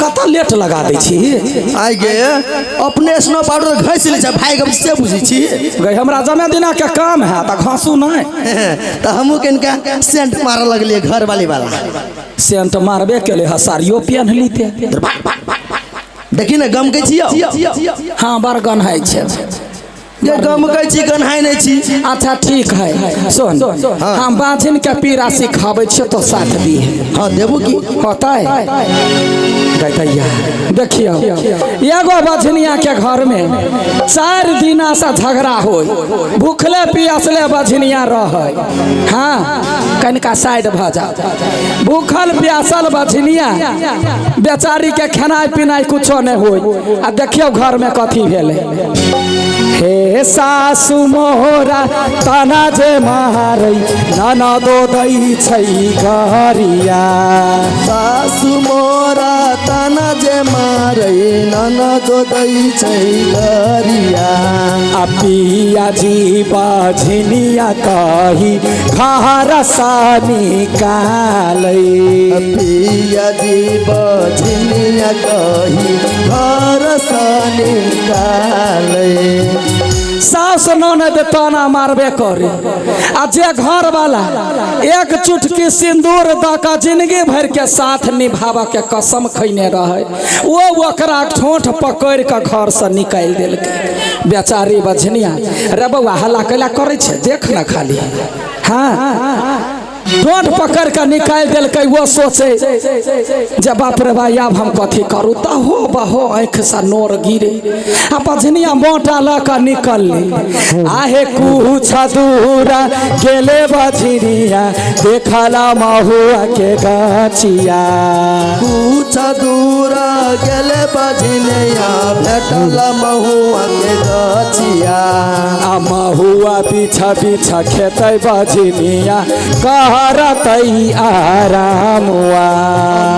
कत लेट लगा दै छी आइ गे अपने स्नो पाउडर घस ले छ भाई गम से बुझी छी गई हमरा जमे दिना के काम है त घासू नहीं त हमहु कनका सेंट मार लगलिए घर वाला सेंट मारबे केले हसारियो पहन लीते देखी ना गम के छियो हां बार गन है छे ये गम के छी गन है नहीं छी अच्छा ठीक है सुन हम बाजिन के पीरा सिखाबै छ तो साथ दी हां देबो की होता है दैया देखियो एगो बजनिया के घर में 4 दिना से झगड़ा होय भूखले पियासले बजनिया रहे हां कनका साइड भ जा भूखल प्यासल बजनिया बेचारी के खानाई पिनाई कुछो नहीं होय आ देखियो घर में कथी भेले हे सासु मोरा तना जे मारै ननदो दै छै गरिया सासु मोरा तना जे मारै ननदो दै छै गरिया आ पिया जी बाझनिया कही घर सा निकालै पिया जी बाझनिया कही घर सा निकालै सास ननद ताना मारबे करे आ जे घर वाला एक चुटकी सिंदूर द के जिंदगी भर के साथ निभावा के कसम खैने रहे वो ओकरा ठोंठ पकड़ के घर से निकाल देलकै बेचारी बझनिया रे बउआ हल्ला कैला करे छे देख ना खाली हाँ ठोंठ पकड़ के निकाल देलकै वो सोचे जब बाप रे भाई अब हम कथी करूँ त हो बहो आँख से नोर गिरे आ बझनिया मोटा ल के निकल आहे कुछ दूरा गेले बझनिया देखला महुआ के गाछिया कुछ दूरा गेले बझनिया भेटला महुआ के गाछिया आ महुआ पीछा पीछा खेतै बझनिया करतै आरामुआ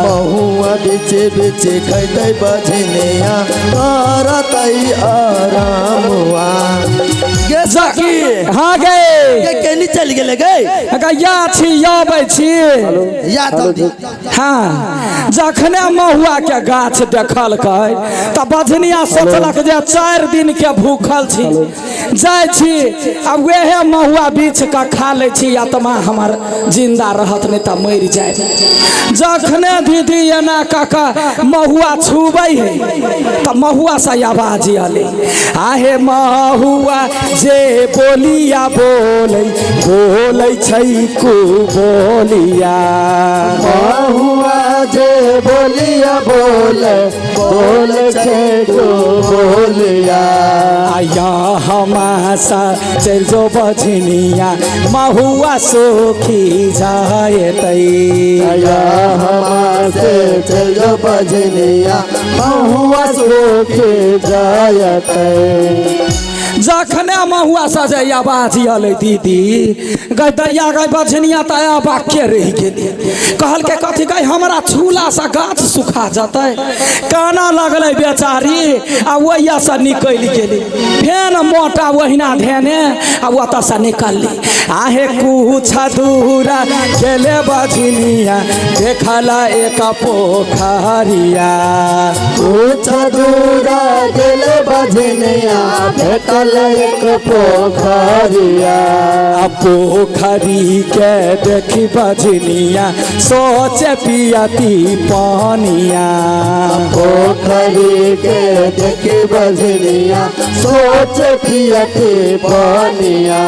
महुआ बेचे बेचे खैतै बझनिया करतै आरामुआ गे सखी हाँ गए के केनी चल गेले गे या छी आबै छी या तो हाँ जखने महुआ के गाछ देखलकै त बझनिया सोचलक जे 4 दिन के भूखल छी जाय छी अब वेहे महुआ बीछ के खा ले छी आत्मा हमर जिंदा रहत नहीं त मर जाए जखने दीदी एना काका महुआ छुबै है त महुआ से आवाज आले आहे महुआ जे बोलिया बोलै बोलै छै कु बोलिया महुआ जे बोलिया बोले बोले छै कु बोलिया आया हमासा चल जो बझनिया महुआ सोखी जायतै आया हमासे चल जो बझनिया महुआ सोखी जायतै जखने महुआ सजे आवाज आले दीदी गई दैया गई बझनिया त बाक्य रह गेली कहल के कथी गई हमरा छूला से गाछ सुखा जतै काना लगले बेचारी आ वहिया से निकल गेली फेन मोटा वहिना धेने आ ओत से निकलली आहे कुछ दूरा गेले बझनिया देखला एक पोखरिया कुछ दूरा गेले बझनिया भेटल एक पोखरिया पोखरी के देखी बझनिया सोचे पियाती पानिया पोखरी के देखी बझनिया सोचे पियाती पानिया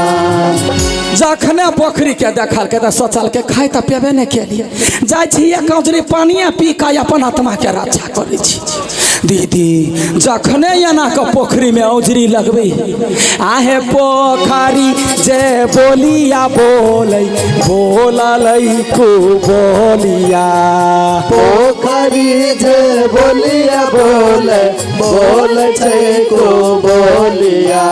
जखने पोखरी के देखल के सोचल के खाए तो पेबे नहीं के लिए जाय छी एक कौजरी पानिया पी के अपन आत्मा के रक्षा करे छी दीदी जखने एना के पोखरी में औजरी लगबे आहे पोखरी जे बोलिया बोलै बोललै कु बोलिया पोखरी जे बोलिया बोले बोले छै कु बोलिया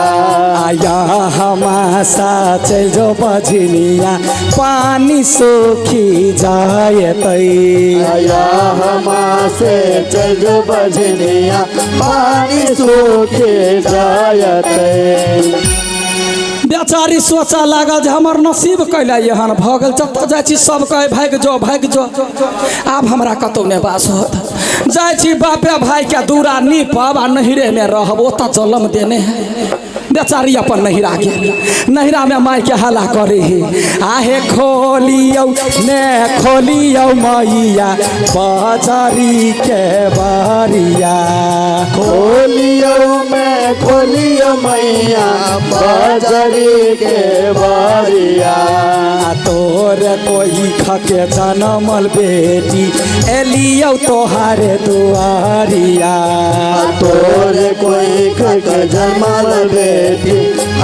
आया हमासा चल जो बझनिया पानी सूखी जायतै आया हमासे चल जो बझनिया पानी सूखे जायतै बेचारी सोचा लागल जे हमर नसीब कैला एहन भऽ गेल जतऽ जाइ छी सब कहे भागि जो आब हमरा कतौ नहि बास होत जाय छी बापे भाई के दूरा नीपब आ नहिरे में रहब ओता जलम देने है बेचारी अपन नहिरा के नहिरा में माई के हला करे है आहे खोलियो ने खोलियो मैया बाजारी के बारिया खोलियो मैं खोलियो मैया बाजारी के बारिया तोर कोई खके जनमल बेटी एलियो तोहारे दुआरिया तोर कोई खके जनमल बेटी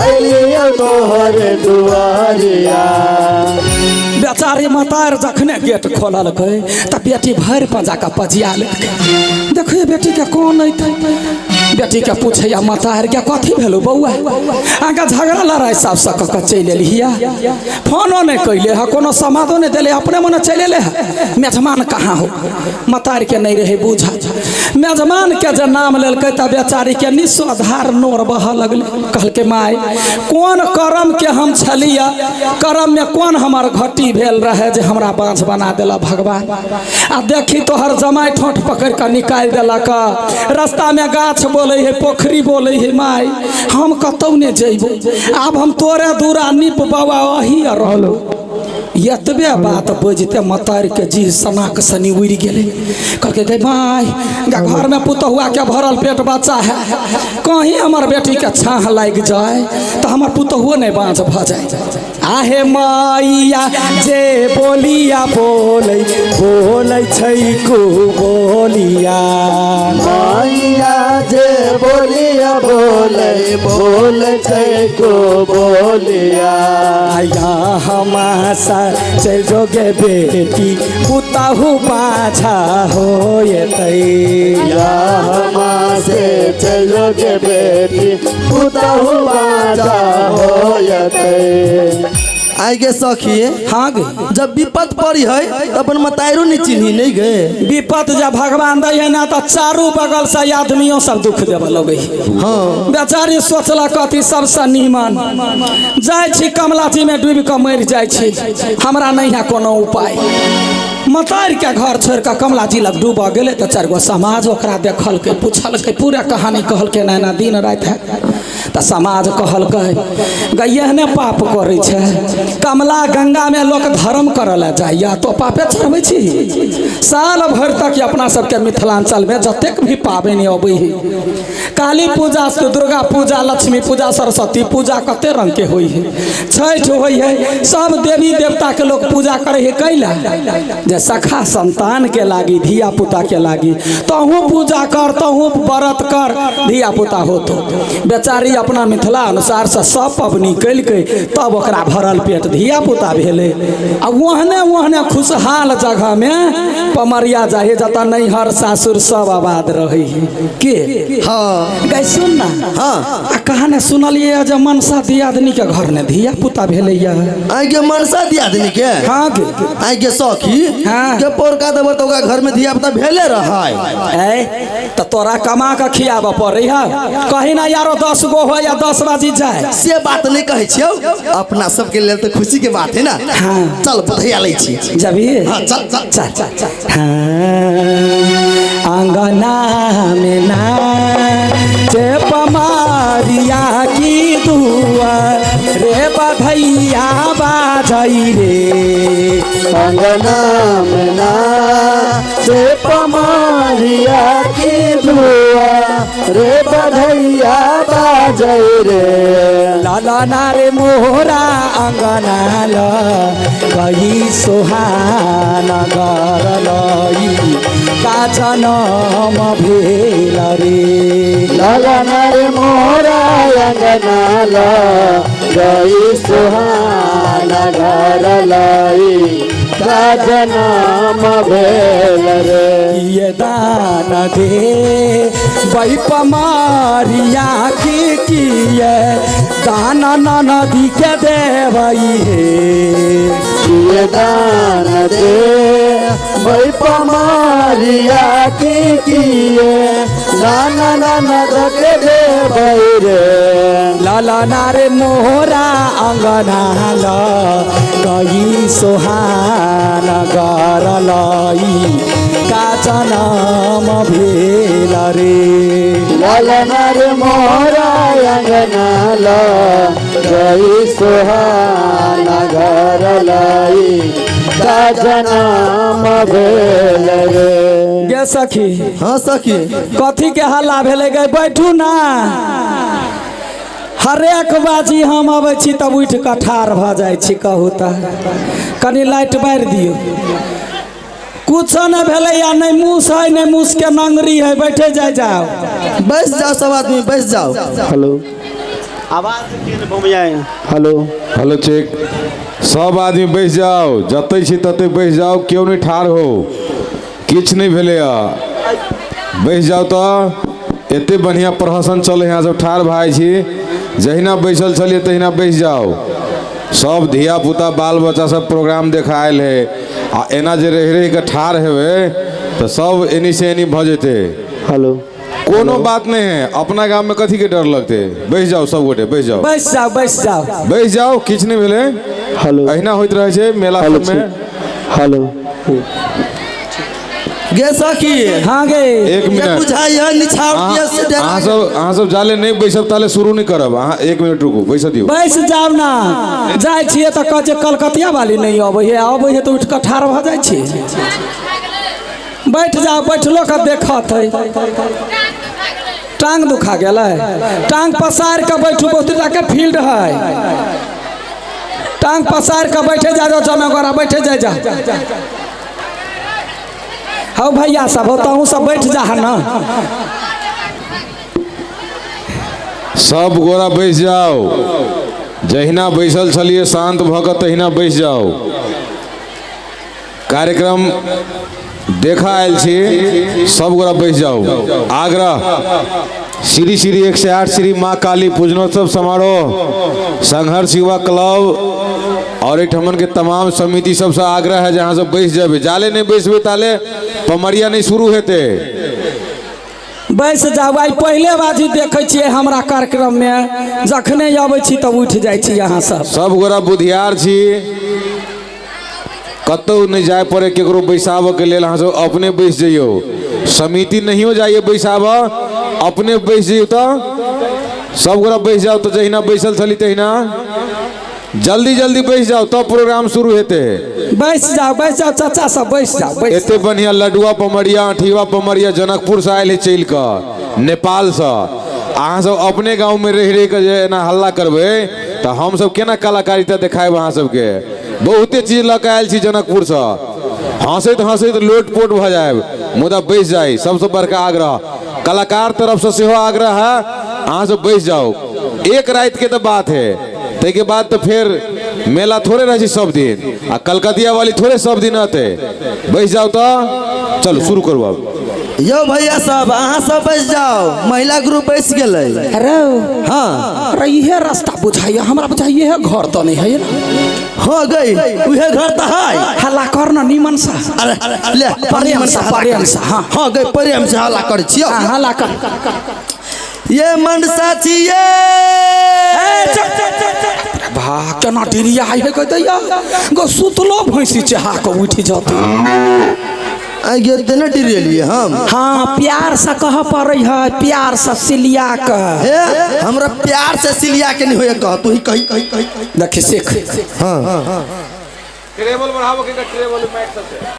एलियो तोहरे दुआरिया बेचारी मतार जखने गेट खोलल त बेटी भर पंजा का पजिया लेलकै देखिए बेटी के कौन अइतै बेटी के पूछैया मतार के कथी भेलौ बौआ आगा झगड़ा लड़ाई सब सक के चलि एलिया फोनो नहीं कैले है कोनो समादो नहीं देले अपने मन चलि एले है मेजमान कहाँ हो मतार के नहीं रहे बूझा मेजमान के जे नाम लेलकै त बेचारी के निस्सो आधार नोर बह लगले कहलकै माय कौन करम के हम छलिया करम में कौन हमार घटी भेल रहे जे हमरा बांझ बना देला भगवान आ देखी तोहर जमाई ठोंठ पकड़ के निकाल देलक रास्ता में गाछ बोले है पोखरी बोले है माई हम कतौ ने जेबो अब हम तोरे दूरा नीप बाबा वही रहलो यतबे बात बजते मतार के जी सनाक सनी उड़ गेले कहके गई माई घर में पुतहुआ के भरल पेट बच्चा है कहीं हमर बेटी के छाह लाग जाए तो हमर पुतहुओ नहीं बाँझ भ जाए आहे मैया जे बोलिया बोलै बोलै छै को बोलिया मैया जे बोलिया बोले बोले छै को बोलिया आया हमासा चल जोगे बेटी पुतहु पाछा हो या हमा से चलोगे बेटी पुतहु बाजा होयते आई गे सखी हाँ गे जब विपत पड़ी है तो अपन मतायरो नहीं चिन्ही नहीं गे विपत जब भगवान दै है ना तो चारू बगल से आदमियों सब दुख देवे लगे हाँ बेचारी सोचला कथी सबसे नीमन जाय छी कमला जी में डूब के मर जाय छी हमरा नहीं है कोनो उपाय मतार के घर छोड़ के कमला जी लग डूब गए तो चार गो समाज ओकरा देखल के पूछल के पूरा कहानी कहल के ना दिन रात है तो समाज कहल के गैहने पाप करे छे कमला गंगा में लोग धर्म करल जाइया तो पापे चढ़बै छी साल भर तक अपना सबके मिथिलांचल में जतेक भी पाबनि अबै है काली पूजा दुर्गा पूजा लक्ष्मी पूजा सरस्वती पूजा कते रंग के होई है छठ होई है सब देवी देवता के लोग पूजा करे है कैला जे सखा संतान के लागी धिया पुता के लागी तहू पूजा कर तहू व्रत कर धिया पुता हो तो बेचारी अपना मिथिला अनुसार से सब पबनी कैल के तब ओकरा भरल पेट धिया पुता भेले आ वहने खुशहाल जगह में पमरिया जाए जता नैहर सासुर सब आबाद रहे के हाँ गई सुन ना हाँ आ कहानी सुनलिए जे मनसा दियादनी के घर ने धिया पुता भेले आई गे मनसा दियादनी के हाँ गे आई गे सखी हाँ के पोरका देवर तो घर में धिया पुता भेले रहाय तो तोरा कमा के खियाब पड़े है कहीं ना यारो 10 गो हो या 10 बाजी जाए से बात नहीं कहे छियो अपना सबके लिए तो खुशी के बात है ना हाँ चल बधाई ले छी जबी हाँ चल चल चल चल चल आंगना में ना जे पमारिया की दुआ रे बधैया बाजई रे अंगना में ना से पमारिया की दुआ रे बधैया बाजै रे लाला नारे मोहरा अंगना ल गई सुहाना घर लई का जनम भेल रे लगना रे मोरा अंगना ल गई सुहाना घर लाई का जनम भेल रे ये दान दे वही पमारिया की किए दाना नदी के देवई हे ये दान दे वही पमारिया की किए नाना नाना के दे रे लाला नारे मोहरा अंगना ल गई सोहान घर लई का जनम भेल रे ललना रे मोरा अंगना ला गई सुहाना घर लाई का जनम भेल रे। गे सखी हाँ सखी कथी के हल्ला भेले गए बैठू ना हरेक बाजी हम अबै छी तब उठ कऽ ठाढ़ भऽ जाइ छी कहू तऽ कनी लाइट बारि दियौ कुछ न भेलै या नहीं मूस है नहीं मूस के नंगरी है बैठे जाओ बैठ जाओ सब आदमी बैठ जाओ। हेलो आवाज घुमियाए हेलो हेलो चेक सब आदमी बैस जाओ जतै छी ततै बैस जाओ क्यों नहीं ठाढ़ हो किछ नहीं भेले बैस जाओ तो एते बढ़िया प्रहसन चले यहाँ सब ठाढ़ भाई छी जहिना बैसल चलिए तहिना बैस जाओ सब धिया पुता बाल बच्चा सब प्रोग्राम देखा आयल है आ एना जे रह के ठाढ़ हेबे तो सब एनी से एनी भ जेते। हेलो कोनो बात नहीं है अपना गांव में कथी के डर लगते बैस जाओ सब गोटे बैस जाओ बैस जाओ किछ नहीं भेले। हेलो अहिना होइत रहे छे मेला सब में। हेलो गे सखी हाँ गे एक मिनट बुझाइए निछाड़ से अहाँ सब जाले नहीं बैसब ताले शुरू नहीं करब अहाँ 1 मिनट रुकू बैस दियो बैस जाओ ना जाय छिए तऽ कह जे कलकतिया वाली नहीं अबै है तो उठ कऽ ठाढ़ भऽ जाइ छी बैठ जाओ बैठलो के देखत है टांग दुखा गेलै टांग पसार के बैठू बहुत के फील्ड है टांग पसार के बैठे जाओ जनगोरा बैठे जा हौ भैया सब होता सब बैठ जा ना सब गोरा बैस जाओ जहिना बैसल छलिए शांत भ कऽ तहिना बैस जाओ कार्यक्रम देखा आयल छी सब गोरा बैस जाओ। आग्रह श्री श्री 108 श्री माँ काली पूजनोत्सव समारोह संघर्ष युवा क्लब और ठमन के तमाम समिति सबसे आग्रह है जहाँ सब बैस जाबे जाले नहीं बैसबे ताले पमरिया नहीं शुरू हेते बैस जाओ। आई पहले बाजी देखे छियै हमरा कार्यक्रम में जखने अबै छी तब उठ जाइ छी यहाँ सब गोरा बुधियार छी कतौ नहीं जाए पड़े केकरो बैसाबे के लेल अहाँ सब अपने बैस जाइयो समिति नहीं हो जाइए बैसाबे अपने बैस जाइयो तो सब गोरा बैस जाओ तो जहिना बैसल छली तहिना जल्दी जल्दी बैस जाओ तब प्रोग्राम शुरू हेते। बैस जाओ चाचा सब बैस जाओ एते बढ़िया लडुआ पमरिया अठीवा पमरिया जनकपुर से आयल है चल कर नेपाल से अहाँ सब अपने गांव में रह के जे ना हल्ला करबे तो हम सब केना कलाकारिता देखाएब अहाँ सबके बहुते चीज लऽ आयल छी जनकपुर से हंसैत हंसैत लोटपोट भ जाए मुदा बैस जाए। सबसे बड़का आग्रह कलाकार तरफ से सेहो आग्रह है अहाँ सब बैस जाओ एक रात के तो बात है ते के बाद तो फिर मेला थोड़े रही सब दिन आ कलकतिया वाली थोड़े सब दिन आते बैस जाओ तो चलो शुरू करो अब यो भैया सब अहाँ सब बैस जाओ महिला ग्रुप बैस गेलै। अरे हाँ अरे ये रास्ता बुझाइए हमरा बुझाइए है घर तो नहीं है हो गई उहे घर तो है हल्ला कर ना नीमन सा अरे ले प्रेम सा हाँ हाँ गई प्रेम से हल्ला कर छियो हल्ला कर ये मनसा छिए भा केना डिरिया है कहतैया गो सुतलो भैंसी चाहा के उठ जाते आई गे तेना डिरेलिए हम हाँ प्यार से कह पड़े है प्यार से सिलिया के हमरा प्यार से सिलिया के नहीं होए कह तू ही कही देख सीख हाँ ट्रेवल बढ़ावो के ट्रेवल मैच सबसे